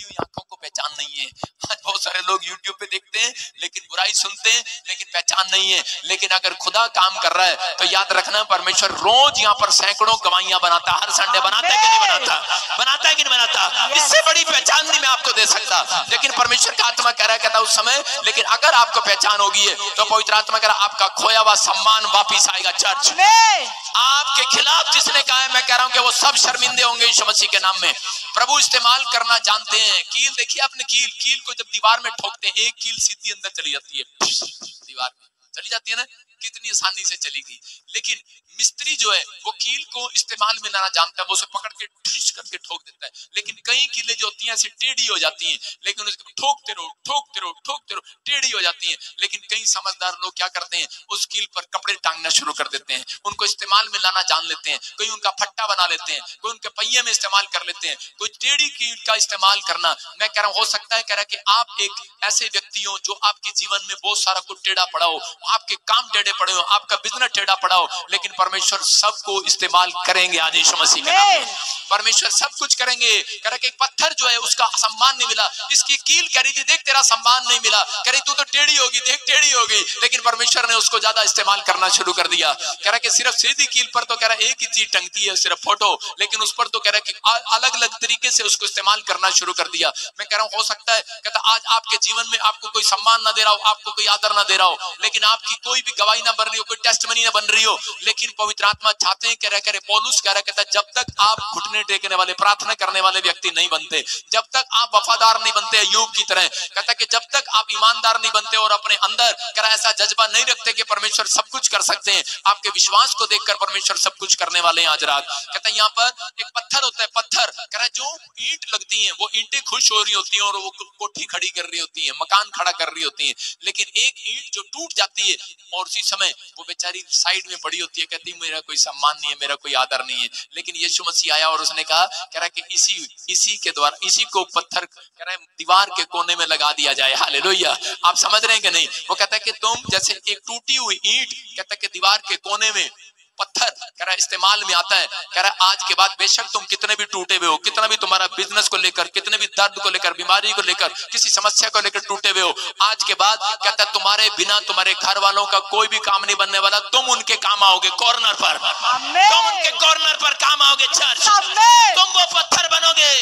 हुई आंखों को पहचान नहीं है। आज बहुत सारे लोग यूट्यूब पे देखते हैं लेकिन बुराई सुनते हैं लेकिन पहचान नहीं है। लेकिन अगर खुदा काम कर रहा है तो याद रखना परमेश्वर रोज यहाँ पर सैकड़ों गवाहियां बनाता है। हर संडे बनाता है कि नहीं बनाता? बनाता है कि नहीं बनाता? इससे बड़ी पहचान नहीं मैं आपको दे सकता। लेकिन परमेश्वर का आत्मा कह रहा है, कहता उस समय लेकिन अगर आपको पहचान होगी है तो पवित्र आत्मा कह रहा आपका खोया हुआ सम्मान वापिस आएगा। चर्च आपके खिलाफ जिसने कहा है, मैं कह रहा हूं कि वो सब शर्मिंदे होंगे यीशु मसीह के नाम में। प्रभु इस्तेमाल करना जानते हैं। कील देखिए आपने, कील को जब दीवार में ठोकते हैं, एक कील सीधी अंदर चली जाती है, दीवार में चली जाती है ना, कितनी आसानी से चलेगी। लेकिन मिस्त्री जो है वो कील को इस्तेमाल में लाना जानता है, वो उसे पकड़ के ठिश करके ठोक देता है। लेकिन कई कीलें जो होती हैं ऐसी टेढ़ी हो जाती हैं, लेकिन उसको ठोकते रहो टेढ़ी हो जाती हैं। लेकिन कई समझदार लोग क्या करते हैं, उस कील पर कपड़े टांगना शुरू कर देते हैं, उनको इस्तेमाल में लाना जान लेते हैं। कोई उनका फट्टा बना लेते हैं, कोई उनके पहिए में इस्तेमाल कर लेते हैं, कोई टेढ़ी कील का इस्तेमाल करना। मैं कह रहा हूं हो सकता है कह रहा कि आप एक ऐसे व्यक्ति हो जो आपके जीवन में बहुत सारा कुछ टेढ़ा पड़ा हो, आपके काम टेढ़े पड़े हो, आपका बिजनेस टेढ़ा पड़ा हो, लेकिन परमेश्वर सबको इस्तेमाल करेंगे। आज यीशु मसीह के नाम में परमेश्वर सब कुछ करेंगे। कह रहा कि एक पत्थर जो है उसका सम्मान नहीं मिला, इसकी कील कह रही थी देख तेरा सम्मान नहीं मिला, कह रही तू तो टेढ़ी होगी, देख टेढ़ी होगी, लेकिन परमेश्वर ने उसको ज्यादा इस्तेमाल करना शुरू कर दिया। कह रहा कि सिर्फ सीधी कील पर तो कह रहा एक ही चीज टंगती है, सिर्फ फोटो, लेकिन उस पर तो कह रहा कि अलग अलग तरीके से उसको इस्तेमाल करना शुरू कर दिया। मैं कह रहा हूं हो सकता है कहता आज आपके जीवन में आपको कोई सम्मान ना दे रहा हो, आपको कोई आदर ना दे रहा हो, लेकिन आपकी कोई भी गवाही ना बन रही हो, कोई टेस्टमनी ना बन रही हो, लेकिन पवित्र आत्मा चाहते हैं, कह रहा करे पौलुस कह रहा कहता जब तक आप घुटने टेकने वाले प्रार्थना करने वाले व्यक्ति नहीं बनते, जब तक आप वफादार नहीं बनते अय्यूब की तरह, कहता कि जब तक आप ईमानदार नहीं बनते और अपने अंदर कह रहा ऐसा जज्बा नहीं रखते कि परमेश्वर सब कुछ कर सकते हैं, आपके विश्वास को देखकर परमेश्वर सब कुछ करने वाले हैं आज रात। कहता है यहाँ पर एक पत्थर होता है, पत्थर कह रहा जो ईंट लगती है वो ईंटें खुश हो रही होती हैं और वो कोठी खड़ी कर रही होती है, मकान खड़ा कर रही होती है, लेकिन एक ईंट जो टूट जाती है और उसी समय वो बेचारी साइड में पड़ी होती है, कहती है मेरा कोई सम्मान नहीं है, मेरा कोई आदर नहीं है। लेकिन यीशु मसीह आया और उसने कहा कह रहा कि इसी के द्वारा इसी को पत्थर कह रहा है दीवार के कोने में लगा दिया जाए। हालेलुया। आप समझ रहे हैं कि नहीं? वो कहता है कि तुम जैसे एक टूटी हुई ईंट कहता है कि दीवार के कोने में पत्थर कह रहा इस्तेमाल में आता है। कह रहा आज के बाद बेशक तुम कितने भी टूटे हुए हो, कितना भी तुम्हारा बिजनेस को लेकर, कितने भी दर्द को लेकर, बीमारी को लेकर, किसी समस्या को लेकर टूटे हुए हो, आज के बाद कहता तुम्हारे बिना तुम्हारे घर वालों का कोई भी काम नहीं बनने वाला, तुम उनके काम आओगे कॉर्नर पर, तुम उनके कॉर्नर पर काम आओगे। चर्च तुम वो पत्थर बनोगे,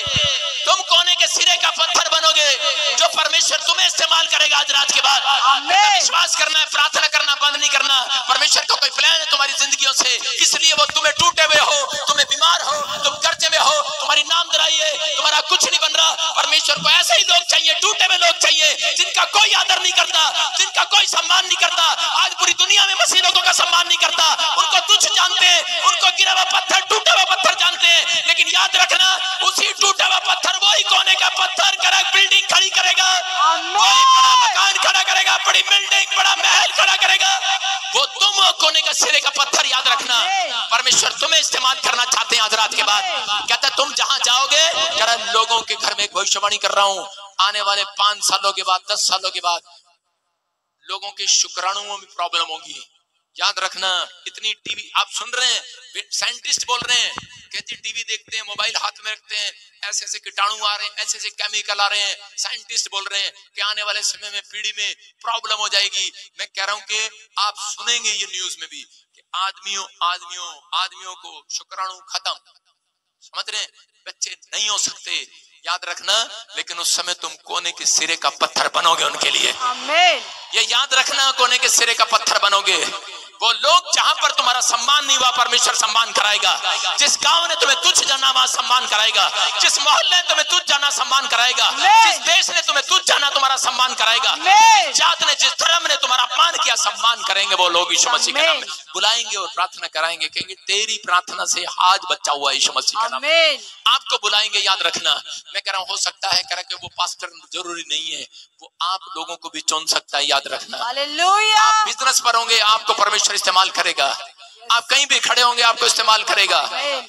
तुम कोने के सिरे का पत्थर बनोगे जो परमेश्वर तुम्हें इस्तेमाल करेगा आज रात के बाद। विश्वास करना है, प्रार्थना करना बंद नहीं करना। परमेश्वर का कोई प्लान है तुम्हारी जिंदगियों से, इसलिए वो तुम्हें टूटे हुए हो, तुम्हें बीमार हो, तुम कर्जे में हो, तुम्हारी नामधराई है, तुम्हारा कुछ नहीं बन रहा। परमेश्वर को ऐसे ही लोग चाहिए, टूटे हुए लोग चाहिए जिनका कोई आदर नहीं करता, जिनका कोई सम्मान नहीं करता। आज पूरी दुनिया में मसीह लोगों का सम्मान नहीं करता, उनको तुच्छ जानते हैं, उनको गिरा हुआ पत्थर, टूटा हुआ पत्थर जानते हैं। लेकिन याद रखना उसी टूटा हुआ पत्थर वही कोने का पत्थर कर बिल्डिंग खड़ी करेगा, वही बड़ा मकान खड़ा करेगा, बड़ी बिल्डिंग, बड़ा महल खड़ा करेगा। वो तुम कोने का सिरे का पत्थर याद रखना। परमेश्वर तुम्हें इस्तेमाल करना चाहते हैं आज रात के बाद। कहता तुम जहां जाओगे, कह रहा लोगों के घर में एक भविष्यवाणी कर रहा हूं, आने वाले 5 सालों के बाद, 10 सालों के बाद लोगों के शुक्राणुओं में प्रॉब्लम होगी। याद रखना इतनी टीवी आप सुन रहे हैं, साइंटिस्ट बोल रहे हैं, कहते टीवी देखते हैं, मोबाइल हाथ में रखते हैं, ऐसे ऐसे कीटाणु आ रहे हैं, ऐसे ऐसे केमिकल आ रहे हैं। साइंटिस्ट बोल रहे हैं कि आने वाले समय में पीढ़ी में प्रॉब्लम हो जाएगी। मैं कह रहा हूं कि आप सुनेंगे ये न्यूज में भी कि आदमियों को शुक्राणु खत्म, समझ रहे हैं, बच्चे नहीं हो सकते। याद रखना लेकिन उस समय तुम कोने के सिरे का पत्थर बनोगे उनके लिए। आमीन। ये याद रखना, कोने के सिरे का पत्थर बनोगे। वो लोग जहां पर तुम्हारा सम्मान नहीं हुआ, परमेश्वर सम्मान कराएगा। जिस गांव ने तुम्हें तुच्छ जाना वहां सम्मान कराएगा, जिस मोहल्ले ने तुम्हें तुच्छ जाना सम्मान कराएगा, जिस देश ने तुम्हें तुच्छ जाना तुम्हारा सम्मान कराएगा, जिस जात ने, जिस धर्म ने तुम्हारा अपमान किया सम्मान करेंगे वो लोग। यीशु मसीह के नाम में बुलाएंगे और प्रार्थना कराएंगे, कहेंगे तेरी प्रार्थना से आज बच्चा हुआ यीशु मसीह के नाम में। आपको बुलाएंगे। याद रखना मैं कह रहा हूं हो सकता है कह रहा कि वो पास्टर जरूरी नहीं है, वो आप लोगों को भी चुन सकता है। याद रखना हालेलुया। आप बिजनेस पर होंगे, आपको परमेश्वर इस्तेमाल करेगा। आप कहीं भी खड़े होंगे आपको इस्तेमाल करेगा।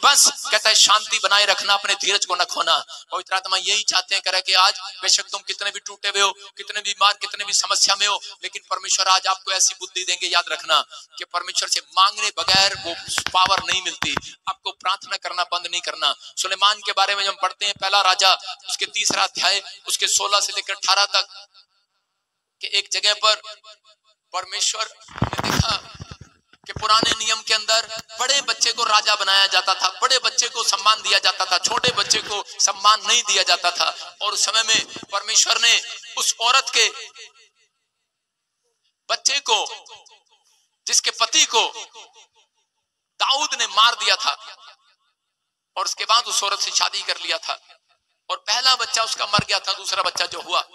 बस कहता है शांति बनाए रखना, अपने धीरज को न खोना। पवित्र आत्मा यही चाहते हैं करे कि आज बेशक तुम कितने भी टूटे हुए हो, कितने भी बीमार, कितने भी समस्या में हो, लेकिन परमेश्वर आज आपको ऐसी बुद्धि देंगे। याद रखना कि परमेश्वर से मांगने बगैर वो पावर नहीं मिलती। आपको प्रार्थना करना बंद नहीं करना। सुलेमान के बारे में जब पढ़ते हैं पहला राजा उसके 3रा अध्याय उसके 16 से लेकर 18 तक कि एक जगह पर परमेश्वर ने देखा कि पुराने नियम के अंदर बड़े बच्चे को राजा बनाया जाता था, बड़े बच्चे को सम्मान दिया जाता था, छोटे बच्चे को सम्मान नहीं दिया जाता था। और उस समय में परमेश्वर ने उस औरत के बच्चे को, जिसके पति को दाऊद ने मार दिया था, और उसके बाद उस औरत से शादी कर लिया था, और पहला बच्चा उसका मर गया था। दूसरा बच्चा जो हुआ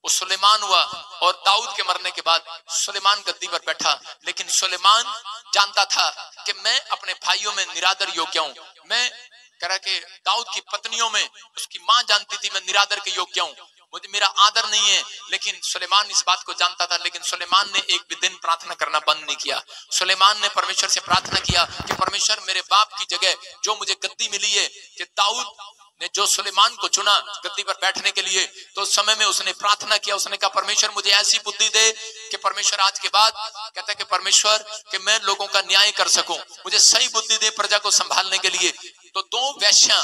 वो सुलेमान हुआ। और दाऊद के मरने के बाद सुलेमान गद्दी पर बैठा। लेकिन सुलेमान जानता था कि मैं अपने भाइयों में निरादर योग्य हूं। मैं कह रहा कि दाऊद की पत्नियों में उसकी मां जानती थी मैं निरादर के योग्य हूं, मुझे मेरा आदर नहीं है। लेकिन सुलेमान इस बात को जानता था। लेकिन सुलेमान ने एक भी दिन प्रार्थना करना बंद नहीं किया। सुलेमान ने परमेश्वर से प्रार्थना किया कि परमेश्वर मेरे बाप की जगह जो मुझे गद्दी मिली है, कि दाऊद ने जो सुलेमान को चुना गद्दी पर बैठने के लिए, तो उस समय में उसने प्रार्थना किया। उसने कहा परमेश्वर मुझे ऐसी बुद्धि दे कि परमेश्वर आज के बाद कहता है कि परमेश्वर कि मैं लोगों का न्याय कर सकूं, मुझे सही बुद्धि दे प्रजा को संभालने के लिए। तो 2 वेश्या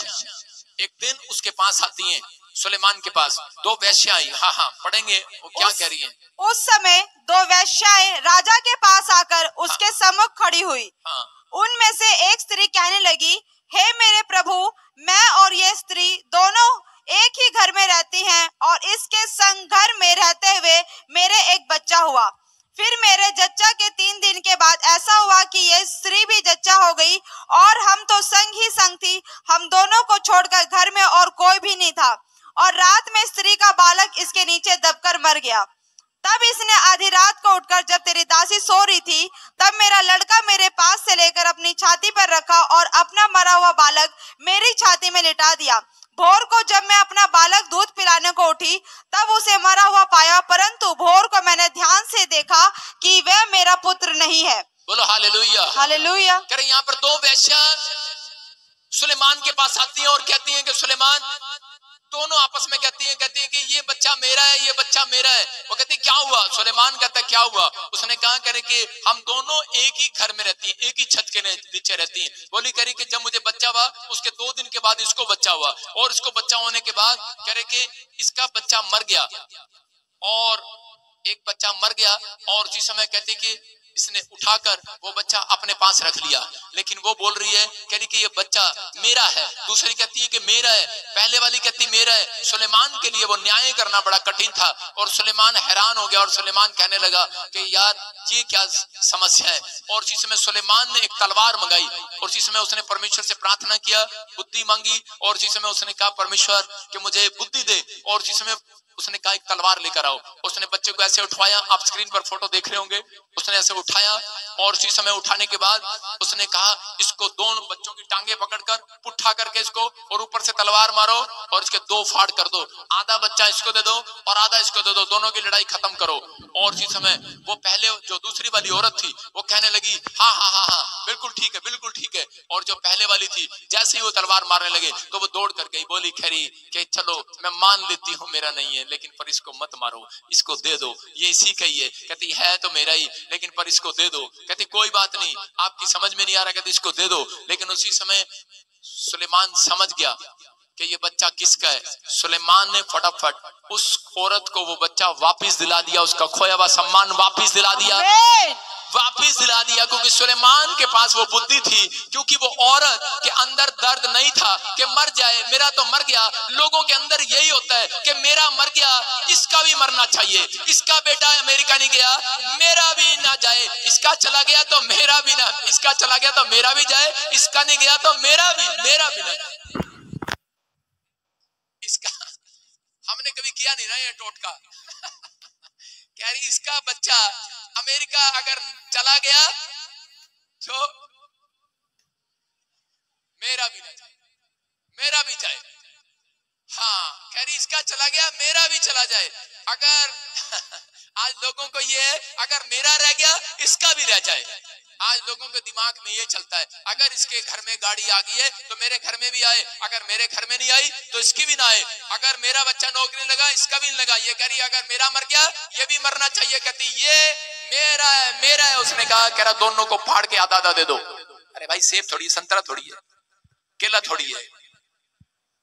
एक दिन उसके पास आती हैं, सुलेमान के पास 2 वेश्या आई। हाँ पढ़ेंगे वो क्या कह रही है। उस समय 2 वेश्याएं राजा के पास आकर उसके सम्मुख खड़ी हुई। उनमें से एक स्त्री कहने लगी, हे मेरे प्रभु, मैं और ये स्त्री दोनों एक ही घर में रहती हैं, और इसके संग घर में रहते हुए मेरे एक बच्चा हुआ। फिर मेरे जच्चा के 3 दिन के बाद ऐसा हुआ कि ये स्त्री भी जच्चा हो गई, और हम तो संग ही संग थी। हम दोनों को छोड़कर घर में और कोई भी नहीं था, और रात में स्त्री का बालक इसके नीचे दबकर मर गया। तब इसने आधी रात को उठकर, जब तेरी दासी सो रही थी, तब मेरा लड़का मेरे पास से लेकर अपनी छाती पर रखा और अपना मरा हुआ बालक मेरी छाती में लिटा दिया। भोर को जब मैं अपना बालक दूध पिलाने को उठी, तब उसे मरा हुआ पाया, परंतु भोर को मैंने ध्यान से देखा कि वह मेरा पुत्र नहीं है। बोलो हालेलुया। हालेलुया। कह रहे यहाँ पर 2 वेश्या सुलेमान के पास आती हैं और कहती हैं कि सुलेमान, दोनों आपस में कहती हैं कि ये बच्चा मेरा है, ये बच्चा मेरा है। वो कहती क्या हुआ? सुलेमान कहता है क्या हुआ? उसने कहा करे कि हम दोनों एक ही घर में रहती हैं, एक ही छत के नीचे रहती हैं। बोली करे कि जब मुझे बच्चा हुआ उसके 2 दिन के बाद इसको बच्चा हुआ, और इसको बच्चा होने के बाद करे कि इसका बच्चा मर गया, और एक बच्चा मर गया। और उसी समय कहती कि इसने उठाकर वो बच्चा अपने पास रख लिया। लेकिन वो बोल रही है कह रही कि ये बच्चा मेरा है, दूसरी कहती है कि मेरा है, पहले वाली कहती मेरा है। सुलेमान के लिए वो न्याय करना बड़ा कठिन था, और सुलेमान हैरान हो गया, और सुलेमान कहने लगा कि यार ये क्या समस्या है। और उसी समय सुलेमान ने एक तलवार मंगाई, और उसी समय उसने परमेश्वर से प्रार्थना किया, बुद्धि मांगी, और उसी समय उसने कहा परमेश्वर कि मुझे बुद्धि दे। और उसी समय उसने कहा एक तलवार लेकर आओ। उसने बच्चे को ऐसे उठाया, आप स्क्रीन पर फोटो देख रहे होंगे, उसने ऐसे उठाया, और उसी समय उठाने के बाद उसने कहा इसको 2 बच्चों की टांगे पकड़कर पुट्ठा करके इसको, और ऊपर से तलवार मारो और इसके 2 फाड़ कर दो, आधा बच्चा इसको दे दो और आधा इसको दे दो, दोनों की लड़ाई खत्म करो। और उसी समय वो पहले जो दूसरी वाली औरत थी वो कहने लगी हाँ हाँ हाँ हाँ बिल्कुल ठीक है, बिल्कुल ठीक है। और जो पहले वाली थी जैसे ही वो तलवार मारने लगे तो वो दौड़ कर गई, बोली खैरी कि चलो मैं मान लेती हूँ मेरा नहीं है, लेकिन पर इसको मत मारो, इसको दे दो, ये इसी का ही है। कहती है तो मेरा ही, लेकिन पर इसको दे दो। कहती कोई बात नहीं, आपकी समझ में नहीं आ रहा, कहती इसको दे दो। लेकिन उसी समय सुलेमान समझ गया कि ये बच्चा किसका है। सुलेमान ने फटाफट उस औरत को वो बच्चा वापस दिला दिया, उसका खोया हुआ सम्मान वापस दिला दिया, वापस दिला दिया, क्योंकि सुलेमान के पास वो बुद्धि थी, क्योंकि वो औरत के अंदर दर्द नहीं था कि मर जाए, मेरा तो मर गया। लोगों के अंदर यही होता है कि मेरा मर गया, इसका भी मरना चाहिए, इसका बेटा अमेरिका नहीं गया मेरा भी ना जाए, इसका चला गया तो मेरा भी ना, इसका चला गया तो मेरा भी जाए, इसका नहीं गया तो मेरा भी ना। इसका हमने कभी किया नहीं ना ये टोटका। कह रही इसका बच्चा अमेरिका अगर चला गया तो मेरा भी ना जाए, मेरा भी जाए। हाँ कह रही इसका चला गया मेरा भी चला जाए। अगर आज लोगों को ये है अगर मेरा रह गया इसका भी रह जाए। आज लोगों के दिमाग में ये चलता है, अगर इसके घर में गाड़ी आ गई है तो मेरे घर में भी आए, अगर मेरे घर में नहीं आई तो इसकी भी ना आए, अगर मेरा बच्चा नौकरी लगा इसका भी नहीं लगा। ये कह रही अगर मेरा मर गया ये भी मरना चाहिए, कहती ये मेरा है मेरा है। उसने कहा कह रहा दोनों को फाड़ के आधा आधा दे दो। अरे भाई सेब थोड़ी, संतरा थोड़ी है, केला थोड़ी है,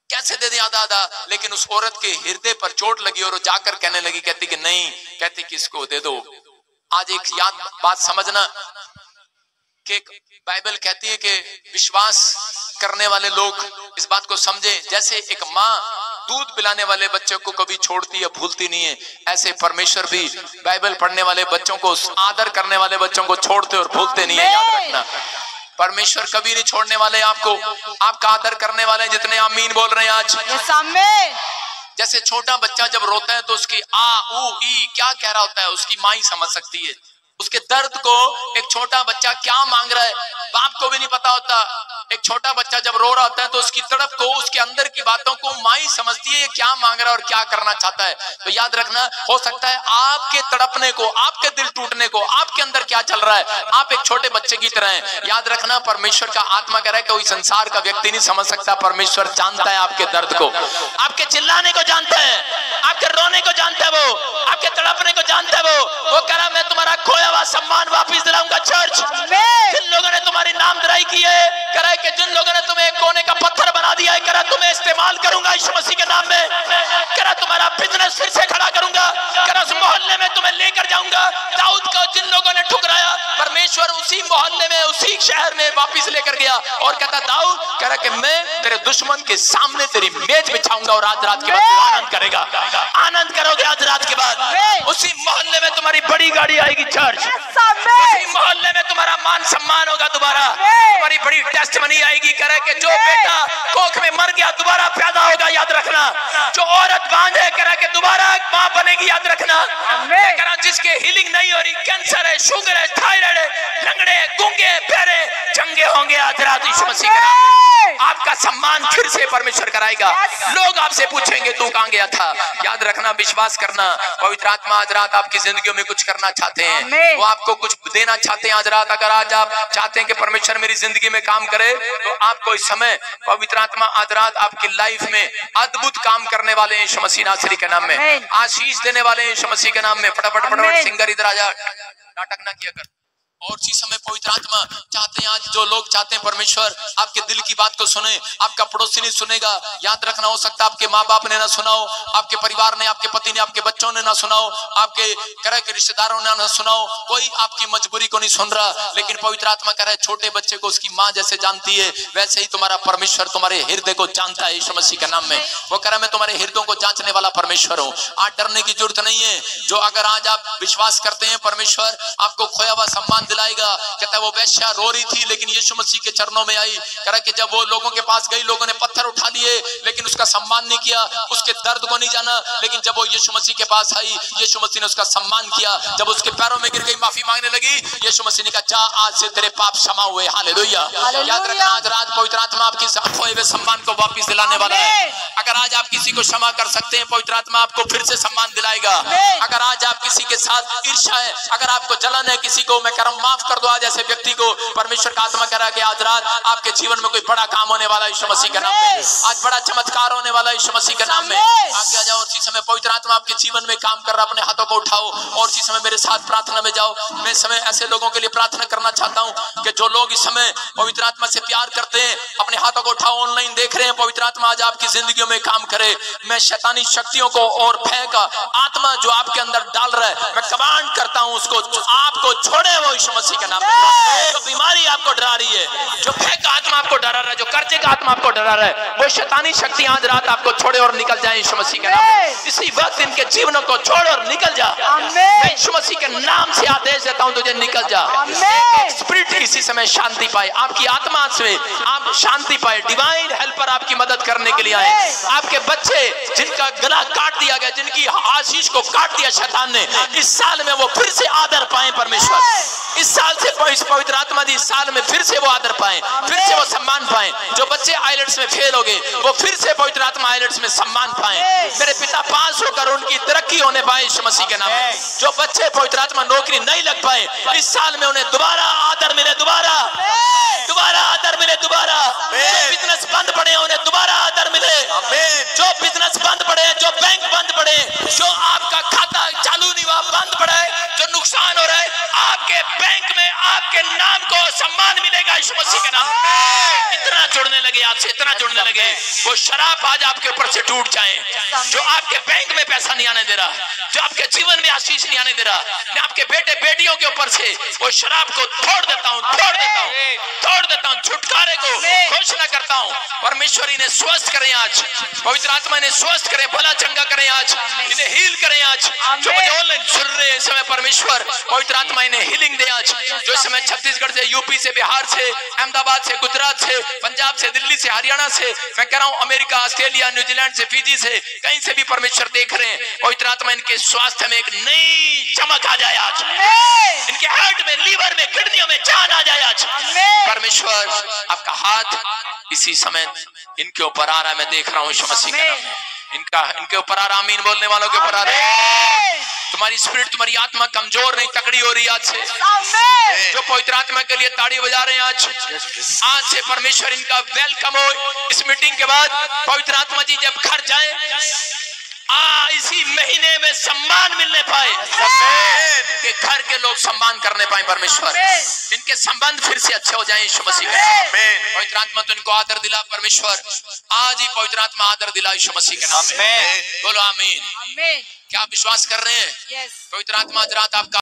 कैसे दे दे आधा आधा। लेकिन उस औरत के हृदय पर चोट लगी और वो जाकर कहने लगी, कहती कि नहीं, कहती कि इसको दे दो। आज एक याद बात समझना कि बाइबल कहती है कि विश्वास करने वाले लोग इस बात को समझे, जैसे एक माँ दूध पिलाने वाले बच्चे को कभी छोड़ती है भूलती नहीं है, ऐसे परमेश्वर भी बाइबल पढ़ने वाले बच्चों को, आदर करने वाले बच्चों को छोड़ते और भूलते नहीं है। याद रखना परमेश्वर कभी नहीं छोड़ने वाले आपको, आपका आदर करने वाले। जितने आमीन बोल रहे हैं आज, जैसे छोटा बच्चा जब रोता है तो उसकी आ ऊ ई क्या कह रहा होता है उसकी माँ ही समझ सकती है। उसके दर्द को एक छोटा बच्चा क्या मांग रहा है बाप को भी नहीं पता होता। एक छोटा बच्चा जब रो रहा होता है तो उसकी तड़प को, उसके अंदर की बातों को माँ ही समझती है ये क्या मांग रहा है और क्या करना चाहता है। तो याद रखना, हो सकता है आपके तड़पने को, आपके दिल टूटने को, आपके अंदर क्या चल रहा है, आप एक छोटे बच्चे की तरह हैं। याद रखना परमेश्वर का आत्मा कह रहा है कोई संसार का व्यक्ति नहीं समझ सकता, परमेश्वर जानता है आपके दर्द को, आपके चिल्लाने को जानता है, आपके रोने को जानता है, वो आपके तड़पने को जानता है। वो कह रहा मैं तुम्हारा खोया हुआ सम्मान वापिस दिलाऊंगा। चर्च जिन लोगों ने तुम्हारी नामधराई की है, कह रहा है कि जिन लोगों ने तुम्हें कोने का पत्थर बना दिया है, कह रहा तुम्हें इस्तेमाल करूंगा यीशु मसीह के नाम में, कह रहा तुम्हारा बिजनेस फिर से खड़ा करूंगा, कह रहा उस मोहल्ले में तुम्हें लेकर जाऊंगा। दाऊद को जिन लोगों ने ठुकराया, परमेश्वर उसी मोहल्ले में, उसी शहर में वापिस लेकर गया और कहता दाऊद, कह रहा कि मैं तेरे दुश्मन के सामने तेरी मेज बिछाऊंगा और आज रात के बाद आनंद करेगा, आनंद करोगे आज रात के बाद। उसी मोहल्ले में तुम्हारी बड़ी गाड़ी आएगी। चर्च उसी मोहल्ले में तुम्हारा मान सम्मान होगा, दोबारा तुम्हारी बड़ी टेस्टमनी आएगी। कह रहा है कि जो बेटा कोख में मर गया दोबारा पैदा होगा, याद रखना। जो औरत बांझ है, कह रहा है कि दोबारा मां बनेगी, याद रखना। कह रहा जिसके हीलिंग नहीं हो रही, कैंसर है, शुगर है, थायराइड है, लंगड़े, गूंगे, बहरे, चंगे होंगे आज रात यीशु मसीह के नाम में। आपका सम्मान फिर से परमेश्वर कराएगा। लोग आपसे पूछेंगे तू कहां गया था। याद रखना, विश्वास करना, पवित्र आत्मा आज रात आपकी जिंदगी में कुछ करना चाहते हैं, वो आपको कुछ देना चाहते हैं आज रात। अगर आज आप चाहते हैं कि परमेश्वर मेरी जिंदगी में काम करे, तो आपको इस समय पवित्र आत्मा आज रात आपकी लाइफ में अद्भुत काम करने वाले हैं यीशु मसीह नासरी के नाम में, आशीष देने वाले हैं यीशु मसीह के नाम में। फटाफट फटाफट सिंगर इधर आ जा, नाटक ना किया कर। और इसी समय पवित्र आत्मा चाहते हैं, आज जो लोग चाहते हैं परमेश्वर आपके दिल की बात को सुने, आपका पड़ोसी नहीं सुनेगा। याद रखना, हो सकता है आपके माँ बाप ने ना सुनाओ, आपके परिवार ने, आपके पति ने, आपके बच्चों ने ना सुनाओ, आपके तरह के रिश्तेदारों ने ना सुनाओ, कोई आपकी मजबूरी को नहीं सुन रहा। लेकिन पवित्र आत्मा कह रहा है छोटे बच्चे को उसकी माँ जैसे जानती है, वैसे ही तुम्हारा परमेश्वर तुम्हारे हृदय को जानता है यीशु मसीह के नाम में। वो कह रहा है मैं तुम्हारे हृदयों को जांचने वाला परमेश्वर हूँ। आज डरने की जरूरत नहीं है। जो अगर आज आप विश्वास करते हैं, परमेश्वर आपको खोया हुआ सम्मान दिलाएगा। कहता है वो वेश्या रो रही थी लेकिन यीशु मसीह के चरणों में आई। कह रहा कि जब वो लोगों के पास गई, लोगों ने पत्थर उठा लिए लेकिन उसका सम्मान नहीं किया, उसके दर्द को नहीं जाना। लेकिन जब वो यीशु मसीह के पास आई, यीशु मसीह ने उसका सम्मान किया। जब उसके पैरों में गिर गई, माफी मांगने लगी, यीशु मसीह ने कहा जा आज से तेरे पाप क्षमा हुए। हालेलुया। याद रखना, आज रात पवित्र आत्मा आपकी खोए हुए सम्मान को वापस दिलाने वाला है। अगर आज आप किसी को क्षमा कर सकते हैं, पवित्र आत्मा आपको फिर से सम्मान दिलाएगा। अगर आज आप किसी के साथ ईर्ष्या है, अगर आपको जलन है किसी को, मैं कह रहा हूं माफ कर दो आज ऐसे व्यक्ति को। परमेश्वर का आत्मा कह रहा है कि आज रात आपके जीवन में कोई बड़ा काम होने वाला है यीशु मसीह के नाम में। आज बड़ा चमत्कार होने वाला है यीशु मसीह के नाम में। आगे आ जाओ। इसी समय पवित्र आत्मा आपके जीवन में काम कर रहा है। अपने हाथों को उठाओ और इसी समय मेरे साथ प्रार्थना में जाओ। मैं इस समय ऐसे लोगों के लिए प्रार्थना करना चाहता हूं कि जो लोग इस समय पवित्र आत्मा से प्यार करते हैं, अपने हाथों को उठाओ। ऑनलाइन देख रहे हैं, पवित्र आत्मा आज आपकी जिंदगी में काम करे। मैं शैतानी शक्तियों को और भय का आत्मा जो आपके अंदर डाल रहा है, मैं कमांड करता हूं उसको आपको छोड़े वो यीशु मसीह के नाम में। जो बीमारी आपको डरा रही है, जो भय का आत्मा आपको डरा रहा है, जो कर्जे का आत्मा आपको डरा रहा है, वो शैतानी शक्ति आज रात आपको छोड़े और निकल जाए यीशु मसीह के नाम में। इसी वक्त इनके जीवनों को छोड़ और निकल जा। मैं यीशु मसीह के नाम से आदेश देता हूं तुझे निकल जा। स्पिरिट इसी समय शांति पाए, आपकी आत्मा से आप शांति पाए। डिवाइन हेल्पर आपकी मदद करने के लिए आए। आपके बच्चे जिनका गला काट दिया गया, जिनकी आशीष को काट दिया शैतान ने, इस साल में वो फिर से आदर पाए परमेश्वर। इस साल से पवित्र आत्मा जी, इस साल में फिर से वो आदर पाए, फिर से वो सम्मान पाए। जो बच्चे आइलेट्स में फेल हो गए वो फिर से पवित्र आत्मा आइलेट्स में सम्मान पाए। मेरे पिता पास होकर उनकी तरक्की होने पाए यीशु मसीह के नाम में। जो बच्चे पवित्र आत्मा नौकरी नहीं लग पाए, इस साल में उन्हें दोबारा आदर मिले, दोबारा आदर मिले, दोबारा। जो बिजनेस बंद पड़े उन्हें दोबारा आदर मिले। जो बिजनेस बंद पड़े, जो बैंक बंद पड़े, जो आपका खाता चालू नहीं हुआ, बंद पड़ा है, जो नुकसान हो रहा है, आपके बैंक में आपके नाम को सम्मान मिलेगा यीशु मसीह के नाम में। इतना जुड़ने लगे आपसे, इतना जुड़ने लगे, वो शराब आज आपके ऊपर से टूट जाए। जो आपके बैंक में पैसा नहीं आने दे रहा, जो आपके जीवन में आशीष नहीं आने दे रहा, मैं आपके बेटे बेटियों के ऊपर से वो शराब को तोड़ देता हूँ, तोड़ देता हूँ, छुटकारे को घोषणा करता हूँ। परमेश्वर इन्हें स्वस्थ करें आज, पवित्र आत्मा इन्हें स्वस्थ करें, भला चंगा करें आज, इन्हें हील करें आज। जो मुझे ऑनलाइन सुन रहे हैं इस समय, परमेश्वर पवित्र आत्मा इन्हें हीलिंग दे आज। जो इस समय छत्तीसगढ़ से, यूपी से, बिहार से, अहमदाबाद से, गुजरात से, पंजाब से, दिल्ली से, हरियाणा से, मैं कह रहा हूँ अमेरिका, ऑस्ट्रेलिया, न्यूजीलैंड से, फिजी से, कहीं से भी परमेश्वर देख रहे हैं, पवित्र आत्मा इनके स्वास्थ्य में एक नई चमक आ जाए आज। इनके हार्ट में, लीवर में, किडनियों में जान आ जाए आज। परमेश्वर आपका हाथ इसी समय इनके ऊपर आ रहा है, मैं देख रहा हूँ यीशु मसीह के नाम में। इनके ऊपर आ रहा, आमीन बोलने वालों के ऊपर आ रहा है। तुम्हारी स्पिरिट, तुम्हारी आत्मा कमजोर नहीं, तकड़ी हो रही आज से। जो पवित्र आत्मा के लिए ताड़ी बजा रहे हैं आज से परमेश्वर इनका वेलकम हो। इस मीटिंग के बाद पवित्र आत्मा जी जब घर जाए, इसी महीने में सम्मान मिलने पाए, इनके घर के लोग सम्मान करने पाए परमेश्वर, इनके संबंध फिर से अच्छे हो जाएं यीशु मसीह के। पवित्र आत्मा तो इनको आदर दिला परमेश्वर, आज ही पवित्र आत्मा आदर दिला यीशु मसीह के नाम में। बोलो आमीन। क्या आप विश्वास कर रहे हैं? पवित्र आत्मा आज रात आपका